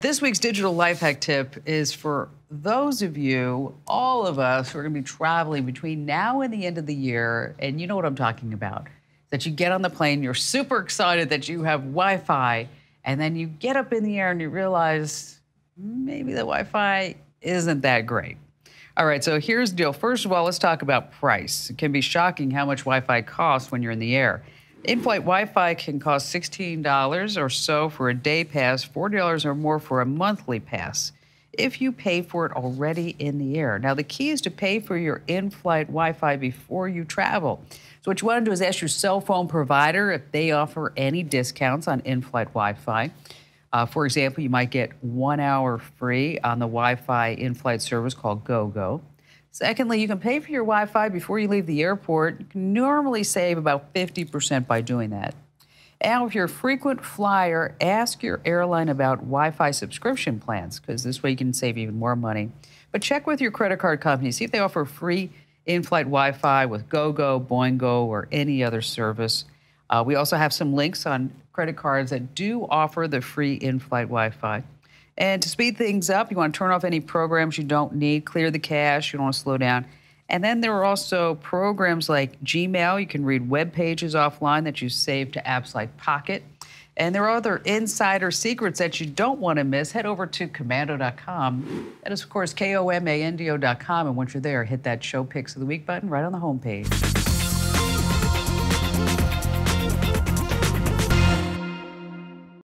This week's digital life hack tip is for those of you, all of us, who are going to be traveling between now and the end of the year. And you know what I'm talking about. That you get on the plane, you're super excited that you have Wi-Fi, and then you get up in the air and you realize maybe the Wi-Fi isn't that great. All right, so here's the deal. First of all, let's talk about price. It can be shocking how much Wi-Fi costs when you're in the air. In-flight Wi-Fi can cost $16 or so for a day pass, $40 or more for a monthly pass, if you pay for it already in the air. Now, the key is to pay for your in-flight Wi-Fi before you travel. So what you want to do is ask your cell phone provider if they offer any discounts on in-flight Wi-Fi. For example, you might get 1 hour free on the Wi-Fi in-flight service called GoGo. Secondly, you can pay for your Wi-Fi before you leave the airport. You can normally save about 50% by doing that. And if you're a frequent flyer, ask your airline about Wi-Fi subscription plans, because this way you can save even more money. But check with your credit card company, see if they offer free in-flight Wi-Fi with GoGo, Boingo, or any other service. We also have some links on credit cards that do offer the free in-flight Wi-Fi. And to speed things up, you want to turn off any programs you don't need, clear the cache, you don't want to slow down. And then there are also programs like Gmail. You can read web pages offline that you save to apps like Pocket. And there are other insider secrets that you don't want to miss. Head over to Komando.com. That is, of course, Komando.com. And once you're there, hit that Show Picks of the Week button right on the homepage.